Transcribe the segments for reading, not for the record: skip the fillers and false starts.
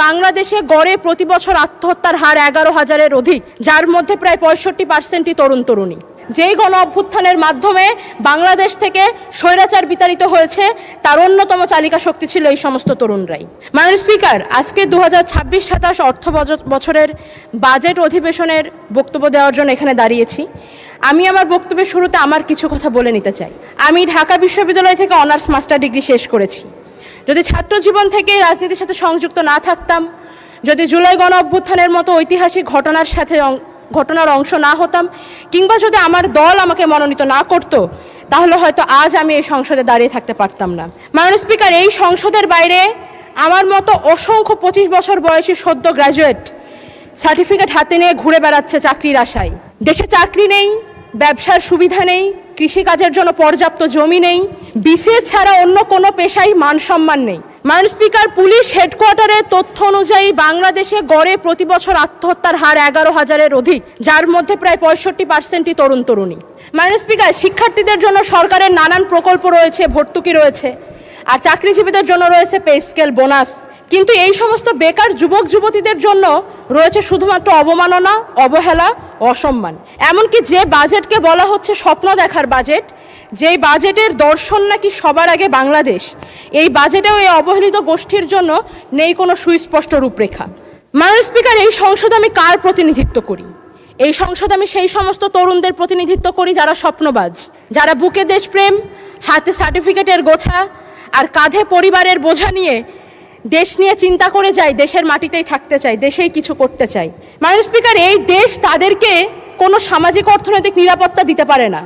বাংলাদেশে গড়ে প্রতি বছর আত্মহত্যার হার 11,000-এর অধিক, যার মধ্যে প্রায় 65%ই তরুণ তরুণী। যেই গণ অভ্যুত্থানের মাধ্যমে বাংলাদেশ থেকে স্বৈরাচার বিতাড়িত হয়েছে, তার অন্যতম চালিকা শক্তি ছিল এই সমস্ত তরুণরাই। মাননীয় স্পিকার, আজকে 2026-27 অর্থ বছরের বাজেট অধিবেশনের বক্তব্য দেওয়ার জন্য এখানে দাঁড়িয়েছি। আমি আমার বক্তব্যের শুরুতে আমার কিছু কথা বলে নিতে চাই। আমি ঢাকা বিশ্ববিদ্যালয় থেকে অনার্স মাস্টার ডিগ্রি শেষ করেছি। যদি ছাত্র জীবন থেকে রাজনীতির সাথে সংযুক্ত না থাকতাম, যদি জুলাই গণ অভ্যুত্থানের মতো ঐতিহাসিক ঘটনার অংশ না হতাম, কিংবা যদি আমার দল আমাকে মনোনীত না করত, তাহলে হয়তো আজ আমি এই সংসদে দাঁড়িয়ে থাকতে পারতাম না। মাননীয় স্পিকার, এই সংসদের বাইরে আমার মতো অসংখ্য 25 বছর বয়সী সদ্য গ্র্যাজুয়েট সার্টিফিকেট হাতে নিয়ে ঘুরে বেড়াচ্ছে চাকরির আশায়। দেশে চাকরি নেই, ব্যবসার সুবিধা নেই, কৃষিকাজের জন্য পর্যাপ্ত জমি নেই, বিসিএস ছাড়া অন্য কোনো পেশায় মান সম্মান নেই। মাননীয় স্পিকার, পুলিশ হেডকোয়ার্টারের তথ্য অনুযায়ী বাংলাদেশে গড়ে প্রতি বছর আত্মহত্যার হার 11,000-এর অধিক, যার মধ্যে প্রায় 65%ই তরুণ তরুণী। মাননীয় স্পিকার, শিক্ষার্থীদের জন্য সরকারের নানান প্রকল্প রয়েছে, ভর্তুকি রয়েছে, আর চাকরিজীবীদের জন্য রয়েছে পে স্কেল, বোনাস। কিন্তু এই সমস্ত বেকার যুবক যুবতীদের জন্য রয়েছে শুধুমাত্র অবমাননা, অবহেলা, অসম্মান। এমনকি যে বাজেটকে বলা হচ্ছে স্বপ্ন দেখার বাজেট, যেই বাজেটের দর্শন নাকি সবার আগে বাংলাদেশ, এই বাজেটেও এই অবহেলিত গোষ্ঠীর জন্য নেই কোনো সুস্পষ্ট রূপরেখা। মাননীয় স্পিকার, এই সংসদে আমি কার প্রতিনিধিত্ব করি? এই সংসদে আমি সেই সমস্ত তরুণদের প্রতিনিধিত্ব করি যারা স্বপ্নবাজ, যারা বুকে দেশপ্রেম, হাতে সার্টিফিকেটের গোছা আর কাঁধে পরিবারের বোঝা নিয়ে দেশ নিয়ে চিন্তা করে যায়, দেশের মাটিতেই থাকতে চায়, দেশেই কিছু করতে চায়। মাননীয় স্পিকার, এই দেশ তাদেরকে কোনো সামাজিক অর্থনৈতিক নিরাপত্তা দিতে পারে না।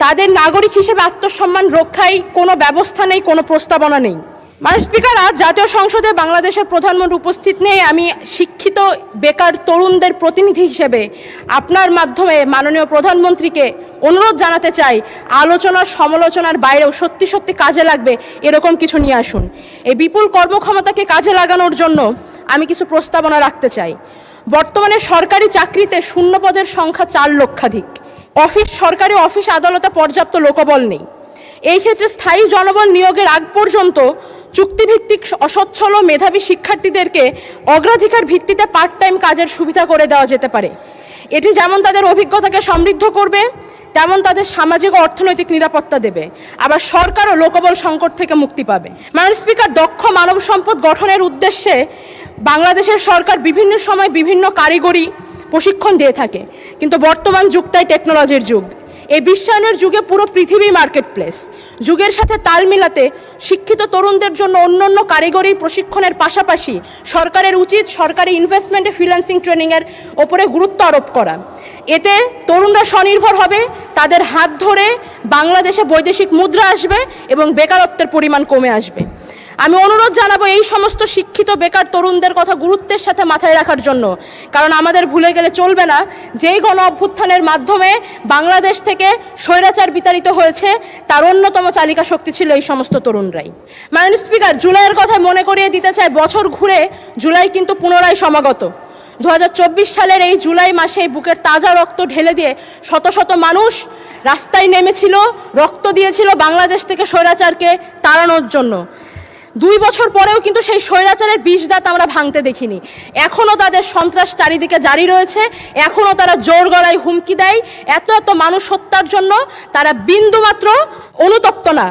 তাদের নাগরিক হিসেবে আত্মসম্মান রক্ষায় কোনো ব্যবস্থা নেই, কোনো প্রস্তাবনা নেই। মাননীয় স্পিকার, আজ জাতীয় সংসদে বাংলাদেশের প্রধানমন্ত্রী উপস্থিত নেই। আমি শিক্ষিত বেকার তরুণদের প্রতিনিধি হিসেবে আপনার মাধ্যমে মাননীয় প্রধানমন্ত্রীকে অনুরোধ জানাতে চাই, আলোচনা সমালোচনার বাইরেও সত্যি সত্যি কাজে লাগবে এরকম কিছু নিয়ে আসুন। এই বিপুল কর্মক্ষমতাকে কাজে লাগানোর জন্য আমি কিছু প্রস্তাবনা রাখতে চাই। বর্তমানে সরকারি চাকরিতে শূন্য পদের সংখ্যা 4 লক্ষাধিক। সরকারি অফিস আদালতে পর্যাপ্ত লোকবল নেই। এই ক্ষেত্রে স্থায়ী জনবল নিয়োগের আগ পর্যন্ত চুক্তিভিত্তিক অসচ্ছল ও মেধাবী শিক্ষার্থীদেরকে অগ্রাধিকার ভিত্তিতে পার্ট টাইম কাজের সুবিধা করে দেওয়া যেতে পারে। এটি যেমন তাদের অভিজ্ঞতাকে সমৃদ্ধ করবে, তেমন তাদের সামাজিক ও অর্থনৈতিক নিরাপত্তা দেবে। আবার সরকারও লোকবল সংকট থেকে মুক্তি পাবে। মাননীয় স্পিকার, দক্ষ মানব সম্পদ গঠনের উদ্দেশ্যে বাংলাদেশের সরকার বিভিন্ন সময় বিভিন্ন কারিগরি প্রশিক্ষণ দিয়ে থাকে, কিন্তু বর্তমান যুগটাই টেকনোলজির যুগ। এই বিশ্বায়নের যুগে পুরো পৃথিবী মার্কেট প্লেস। যুগের সাথে তাল মিলাতে শিক্ষিত তরুণদের জন্য অন্যান্য কারিগরি প্রশিক্ষণের পাশাপাশি সরকারের উচিত সরকারি ইনভেস্টমেন্টে ফ্রিল্যান্সিং ট্রেনিংয়ের ওপরে গুরুত্ব আরোপ করা। এতে তরুণরা স্বনির্ভর হবে, তাদের হাত ধরে বাংলাদেশে বৈদেশিক মুদ্রা আসবে এবং বেকারত্বের পরিমাণ কমে আসবে। আমি অনুরোধ জানাবো এই সমস্ত শিক্ষিত বেকার তরুণদের কথা গুরুত্বের সাথে মাথায় রাখার জন্য, কারণ আমাদের ভুলে গেলে চলবে না যেই গণ অভ্যুত্থানের মাধ্যমে বাংলাদেশ থেকে স্বৈরাচার বিতাড়িত হয়েছে, তার অন্যতম চালিকা শক্তি ছিল এই সমস্ত তরুণরাই। মাননীয় স্পিকার, জুলাইয়ের কথা মনে করিয়ে দিতে চাই, বছর ঘুরে জুলাই কিন্তু পুনরায় সমাগত। 2024 সালের এই জুলাই মাসে বুকের তাজা রক্ত ঢেলে দিয়ে শত শত মানুষ রাস্তায় নেমেছিল, রক্ত দিয়েছিল বাংলাদেশ থেকে স্বৈরাচারকে তাড়ানোর জন্য। 2 বছর পরেও কিন্তু সেই স্বৈরাচারের বিষদাঁত আমরা ভাঙতে দেখিনি। এখনও তাদের সন্ত্রাস চারিদিকে জারি রয়েছে, এখনও তারা জোর গলায় হুমকি দেয়। এত মানুষ হত্যার জন্য তারা বিন্দুমাত্র অনুতপ্ত না।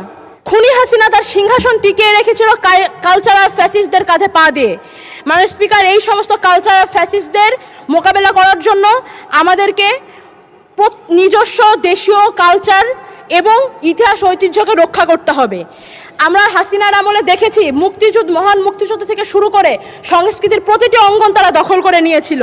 খুনি হাসিনা তার সিংহাসন টিকিয়ে রেখেছিল কালচারাল ফ্যাসিস্টদের কাঁধে পা দিয়ে। মাননীয় স্পিকার, এই সমস্ত কালচারাল ফ্যাসিস্টদের মোকাবেলা করার জন্য আমাদেরকে নিজস্ব দেশীয় কালচার এবং ইতিহাস ঐতিহ্যকে রক্ষা করতে হবে। আমরা হাসিনার আমলে দেখেছি মহান মুক্তিযুদ্ধ থেকে শুরু করে সংস্কৃতির প্রতিটি অঙ্গন তারা দখল করে নিয়েছিল।